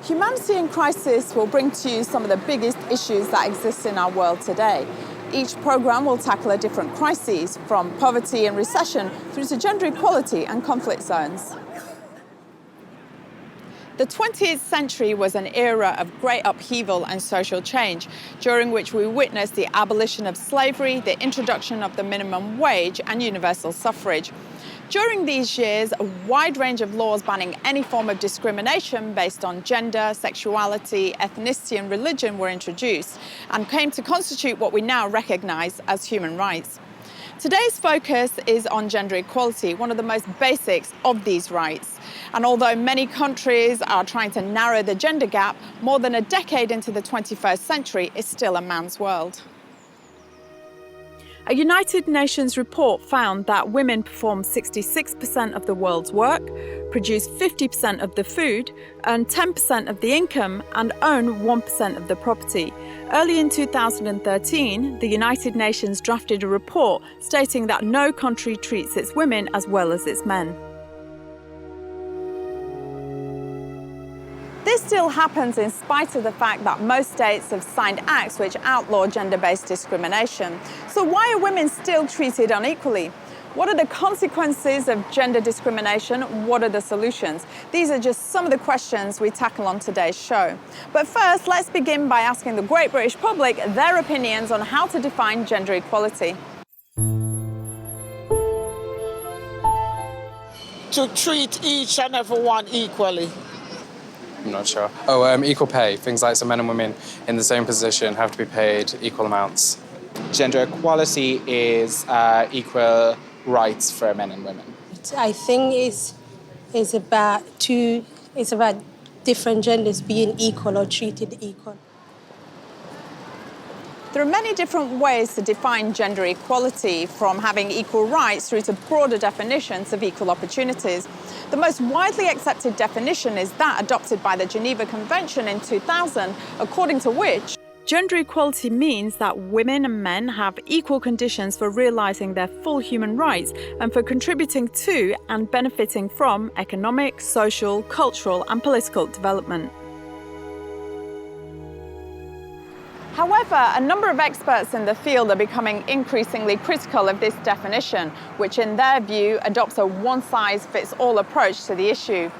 Humanity in Crisis will bring to you some of the biggest issues that exist in our world today. Each programme will tackle a different crisis, from poverty and recession through to gender equality and conflict zones. The 20th century was an era of great upheaval and social change, during which we witnessed the abolition of slavery, the introduction of the minimum wage and universal suffrage. During these years, a wide range of laws banning any form of discrimination based on gender, sexuality, ethnicity and religion were introduced and came to constitute what we now recognise as human rights. Today's focus is on gender equality, one of the most basics of these rights. And although many countries are trying to narrow the gender gap, more than a decade into the 21st century is still a man's world. A United Nations report found that women perform 66% of the world's work, produce 50% of the food, earn 10% of the income, and own 1% of the property. Early in 2013, the United Nations drafted a report stating that no country treats its women as well as its men. This still happens in spite of the fact that most states have signed acts which outlaw gender-based discrimination. So why are women still treated unequally? What are the consequences of gender discrimination? What are the solutions? These are just some of the questions we tackle on today's show. But first, let's begin by asking the great British public their opinions on how to define gender equality. To treat each and every one equally. I'm not sure. Equal pay. Things like so men and women in the same position have to be paid equal amounts. Gender equality is equal rights for men and women. I think it's about different genders being equal or treated equal. There are many different ways to define gender equality, from having equal rights through to broader definitions of equal opportunities. The most widely accepted definition is that adopted by the Geneva Convention in 2000, according to which gender equality means that women and men have equal conditions for realising their full human rights and for contributing to and benefiting from economic, social, cultural and political development. However, a number of experts in the field are becoming increasingly critical of this definition, which in their view adopts a one-size-fits-all approach to the issue.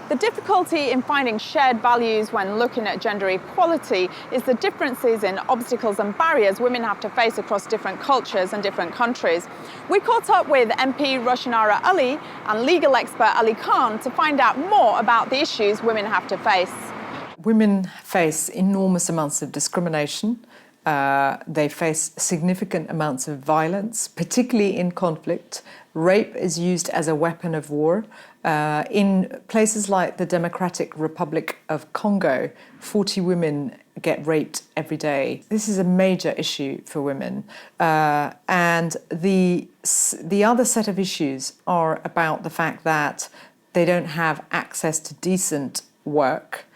The difficulty in finding shared values when looking at gender equality is the differences in obstacles and barriers women have to face across different cultures and different countries. We caught up with MP Roshanara Ali and legal expert Ali Khan to find out more about the issues women have to face. Women face enormous amounts of discrimination. They face significant amounts of violence, particularly in conflict. Rape is used as a weapon of war. In places like the Democratic Republic of Congo, 40 women get raped every day. This is a major issue for women. And the other set of issues are about the fact that they don't have access to decent work,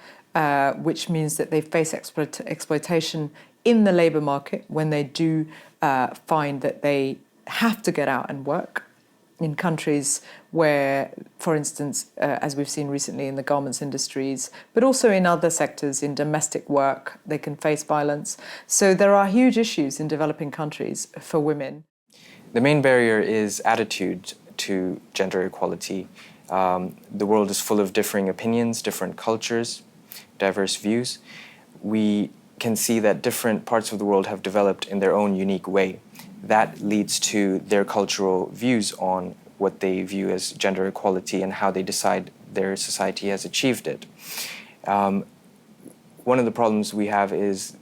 which means that they face exploitation in the labour market when they do find that they have to get out and work. In countries where, for instance, as we've seen recently in the garments industries, but also in other sectors, in domestic work, they can face violence. So there are huge issues in developing countries for women. The main barrier is attitude to gender equality. The world is full of differing opinions, different cultures, diverse views. We can see that different parts of the world have developed in their own unique way. That leads to their cultural views on what they view as gender equality and how they decide their society has achieved it. One of the problems we have is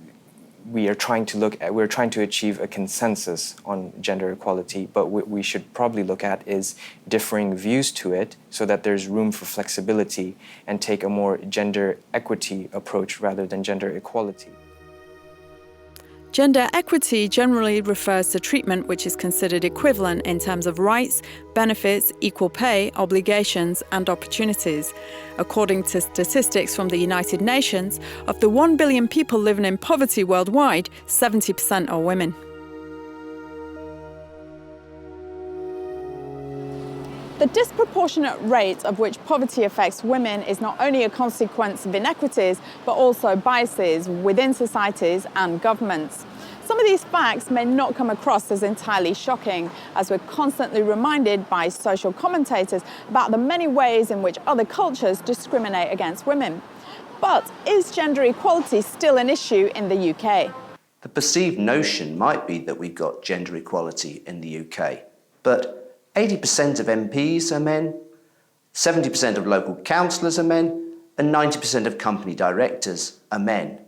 we're trying to achieve a consensus on gender equality, but what we should probably look at is differing views to it so that there's room for flexibility and take a more gender equity approach rather than gender equality. Gender equity generally refers to treatment which is considered equivalent in terms of rights, benefits, equal pay, obligations and opportunities. According to statistics from the United Nations, of the 1 billion people living in poverty worldwide, 70% are women. The disproportionate rate of which poverty affects women is not only a consequence of inequities, but also biases within societies and governments. Some of these facts may not come across as entirely shocking, as we're constantly reminded by social commentators about the many ways in which other cultures discriminate against women. But is gender equality still an issue in the UK? The perceived notion might be that we've got gender equality in the UK, but 80% of MPs are men, 70% of local councillors are men, and 90% of company directors are men.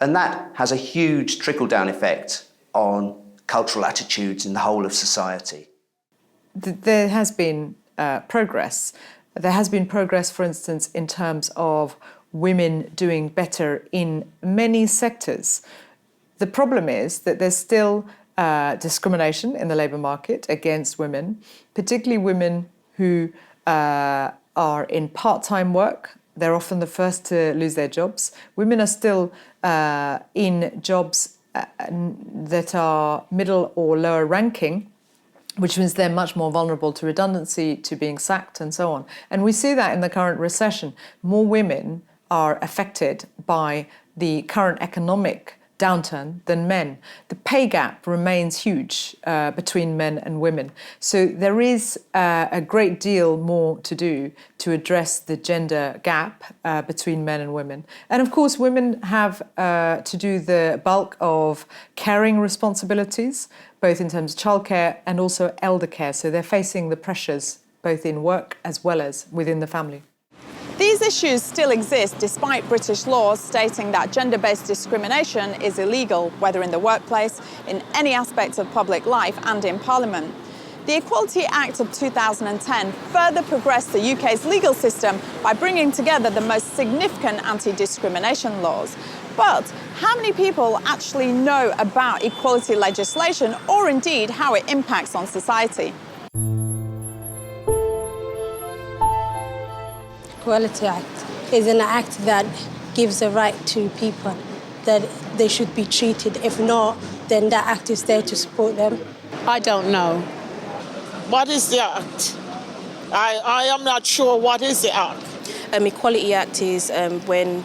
And that has a huge trickle-down effect on cultural attitudes in the whole of society. There has been progress. There has been progress, for instance, in terms of women doing better in many sectors. The problem is that there's still discrimination in the labour market against women, particularly women who are in part-time work. They're often the first to lose their jobs. Women are still in jobs that are middle or lower ranking, which means they're much more vulnerable to redundancy, to being sacked and so on. And we see that in the current recession. More women are affected by the current economic downturn than men. The pay gap remains huge between men and women. So there is a great deal more to do to address the gender gap between men and women. And of course, women have to do the bulk of caring responsibilities, both in terms of childcare and also elder care. So they're facing the pressures both in work as well as within the family. These issues still exist despite British laws stating that gender-based discrimination is illegal, whether in the workplace, in any aspect of public life and in Parliament. The Equality Act of 2010 further progressed the UK's legal system by bringing together the most significant anti-discrimination laws. But how many people actually know about equality legislation or indeed how it impacts on society? Equality Act is an act that gives a right to people that they should be treated. If not, then that act is there to support them. I don't know. What is the act? I am not sure what is the act. Equality Act is when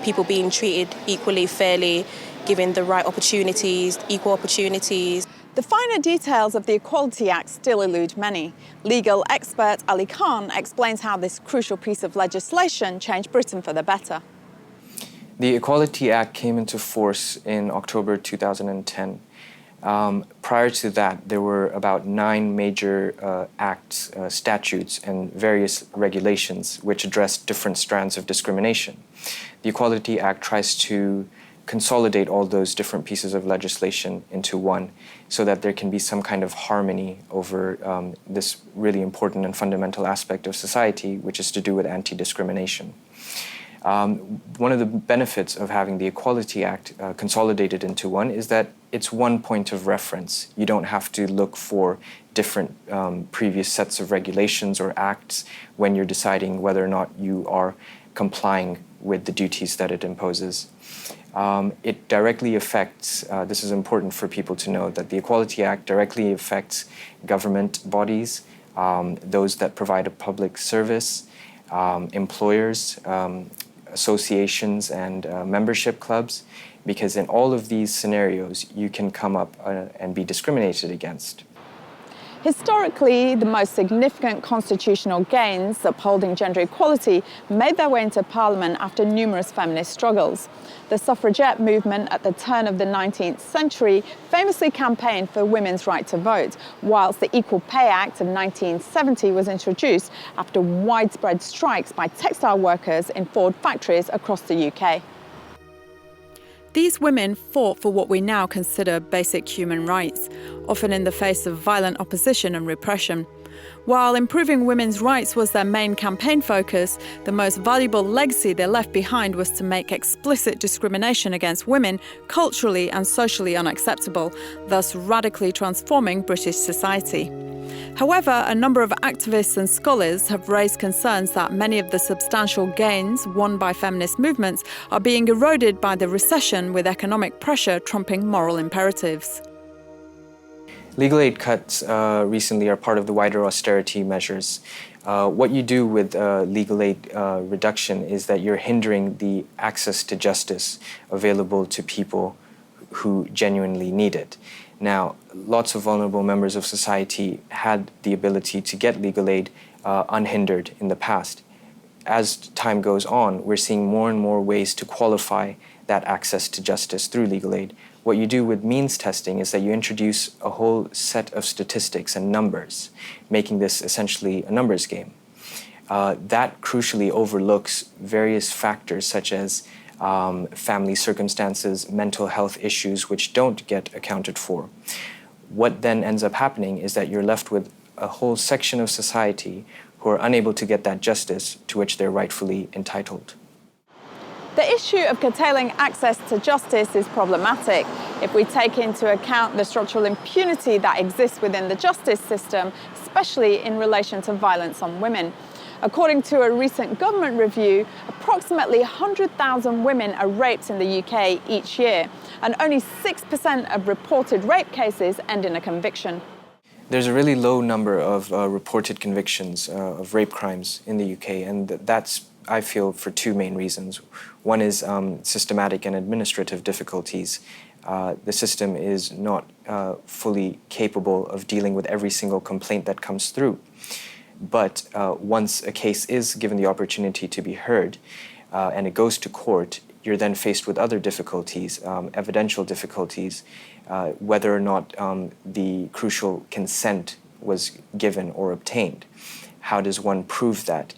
people being treated equally, fairly, given the right opportunities, equal opportunities. The finer details of the Equality Act still elude many. Legal expert Ali Khan explains how this crucial piece of legislation changed Britain for the better. The Equality Act came into force in October 2010. Prior to that, there were about 9 major acts, statutes, and various regulations which addressed different strands of discrimination. The Equality Act tries to consolidate all those different pieces of legislation into one so that there can be some kind of harmony over this really important and fundamental aspect of society, which is to do with anti-discrimination. One of the benefits of having the Equality Act consolidated into one is that it's one point of reference. You don't have to look for different previous sets of regulations or acts when you're deciding whether or not you are complying with the duties that it imposes. It directly affects, this is important for people to know, that the Equality Act directly affects government bodies, those that provide a public service, employers, associations and membership clubs, because in all of these scenarios you can come up and be discriminated against. Historically, the most significant constitutional gains upholding gender equality made their way into Parliament after numerous feminist struggles. The suffragette movement at the turn of the 19th century famously campaigned for women's right to vote, whilst the Equal Pay Act of 1970 was introduced after widespread strikes by textile workers in Ford factories across the UK. These women fought for what we now consider basic human rights, often in the face of violent opposition and repression. While improving women's rights was their main campaign focus, the most valuable legacy they left behind was to make explicit discrimination against women culturally and socially unacceptable, thus radically transforming British society. However, a number of activists and scholars have raised concerns that many of the substantial gains won by feminist movements are being eroded by the recession, with economic pressure trumping moral imperatives. Legal aid cuts recently are part of the wider austerity measures. What you do with legal aid reduction is that you're hindering the access to justice available to people who genuinely need it. Now, lots of vulnerable members of society had the ability to get legal aid unhindered in the past. As time goes on, we're seeing more and more ways to qualify that access to justice through legal aid. What you do with means testing is that you introduce a whole set of statistics and numbers, making this essentially a numbers game. That crucially overlooks various factors such as family circumstances, mental health issues, which don't get accounted for. What then ends up happening is that you're left with a whole section of society who are unable to get that justice to which they're rightfully entitled. The issue of curtailing access to justice is problematic if we take into account the structural impunity that exists within the justice system, especially in relation to violence on women. According to a recent government review, approximately 100,000 women are raped in the UK each year, and only 6% of reported rape cases end in a conviction. There's a really low number of reported convictions of rape crimes in the UK, and that's, I feel, for two main reasons. One is systematic and administrative difficulties. The system is not fully capable of dealing with every single complaint that comes through. But once a case is given the opportunity to be heard and it goes to court, you're then faced with other difficulties, evidential difficulties, whether or not the crucial consent was given or obtained. How does one prove that?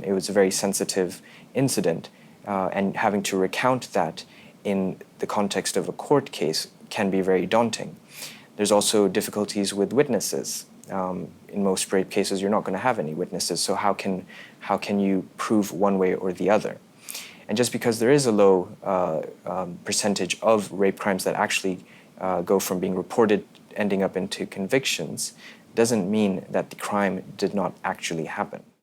It was a very sensitive incident, and having to recount that in the context of a court case can be very daunting. There's also difficulties with witnesses. In most rape cases, you're not going to have any witnesses, so how can you prove one way or the other? And just because there is a low percentage of rape crimes that actually go from being reported ending up into convictions, doesn't mean that the crime did not actually happen.